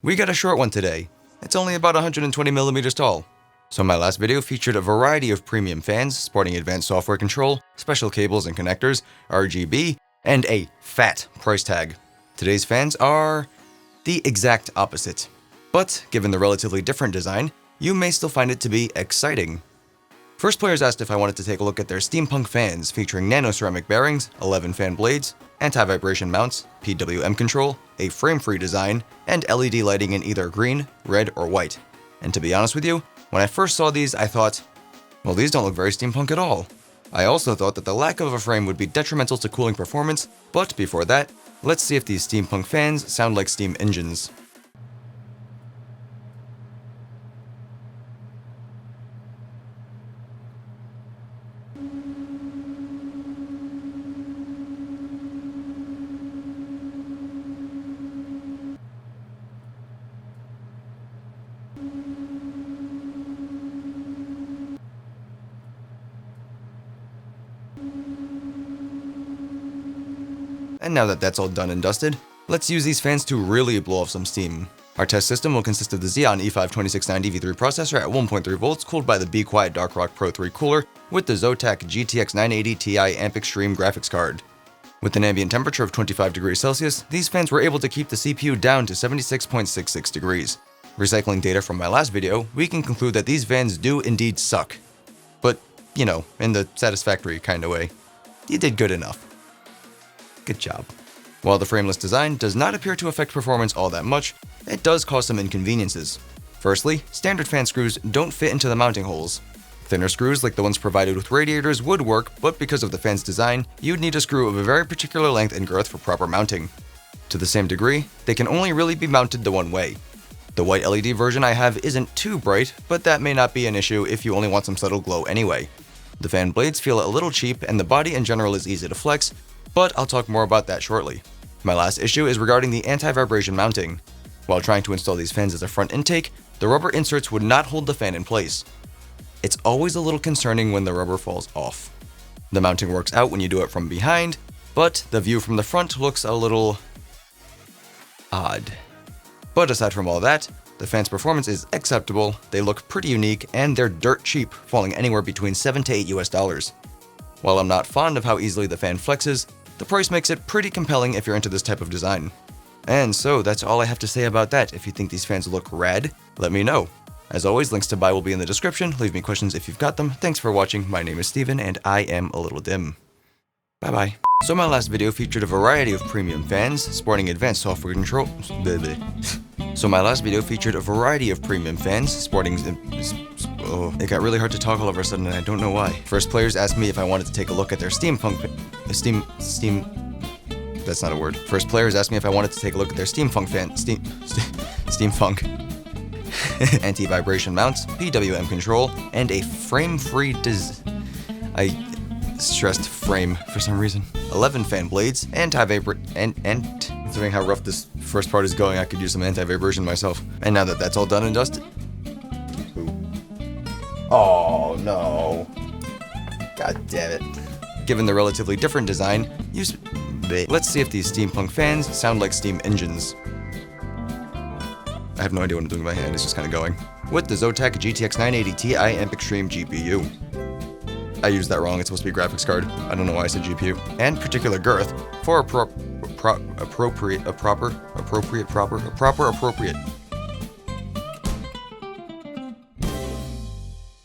We got a short one today. It's only about 120 millimeters tall. So my last video featured a variety of premium fans sporting advanced software control, special cables and connectors, RGB, and a fat price tag. Today's fans are the exact opposite. But given the relatively different design, you may still find it to be exciting. 1stPlayers asked if I wanted to take a look at their Steampunk fans featuring nano-ceramic bearings, 11 fan blades, anti-vibration mounts, PWM control, a frame-free design, and LED lighting in either green, red, or white. And to be honest with you, when I first saw these, I thought, well, these don't look very steampunk at all. I also thought that the lack of a frame would be detrimental to cooling performance, but before that, let's see if these steampunk fans sound like steam engines. And now that that's all done and dusted, let's use these fans to really blow off some steam. Our test system will consist of the Xeon E5-2690 V3 processor at 1.3 volts cooled by the Be Quiet Dark Rock Pro 3 cooler with the Zotac GTX 980 Ti Amp Extreme graphics card. With an ambient temperature of 25 degrees Celsius, these fans were able to keep the CPU down to 76.66 degrees. Recycling data from my last video, we can conclude that these fans do indeed suck. But, you know, in the satisfactory kind of way. You did good enough. Good job. While the frameless design does not appear to affect performance all that much, it does cause some inconveniences. Firstly, standard fan screws don't fit into the mounting holes. Thinner screws like the ones provided with radiators would work, but because of the fan's design, you'd need a screw of a very particular length and girth for proper mounting. To the same degree, they can only really be mounted the one way. The white LED version I have isn't too bright, but that may not be an issue if you only want some subtle glow anyway. The fan blades feel a little cheap and the body in general is easy to flex, but I'll talk more about that shortly. My last issue is regarding the anti-vibration mounting. While trying to install these fans as a front intake, the rubber inserts would not hold the fan in place. It's always a little concerning when the rubber falls off. The mounting works out when you do it from behind, but the view from the front looks a little odd. But aside from all that, the fan's performance is acceptable, they look pretty unique, and they're dirt cheap, falling anywhere between $7 to $8 US. While I'm not fond of how easily the fan flexes, the price makes it pretty compelling if you're into this type of design. And so that's all I have to say about that. If you think these fans look rad, let me know. As always, links to buy will be in the description. Leave me questions if you've got them. Thanks for watching. My name is Steven, and I am ALittleDIMM. Bye bye. So my last video featured a variety of premium fans sporting advanced software control. Oh, it got really hard to talk all of a sudden and I don't know why. 1stPlayers asked me if I wanted to take a look at their Steampunk... That's not a word. 1stPlayers asked me if I wanted to take a look at their Steampunk anti-vibration mounts, PWM control, and a frame-free I stressed frame for some reason. 11 fan blades, considering how rough this first part is going, I could use some anti-vibration myself. And now that that's all done and dusted... Oh no. God damn it. Given the relatively different design, let's see if these steampunk fans sound like steam engines. I have no idea what I'm doing with my hand, it's just kind of going. With the Zotac GTX 980 Ti Amp Extreme GPU. I used that wrong, it's supposed to be graphics card. I don't know why I said GPU. And particular girth for appropriate.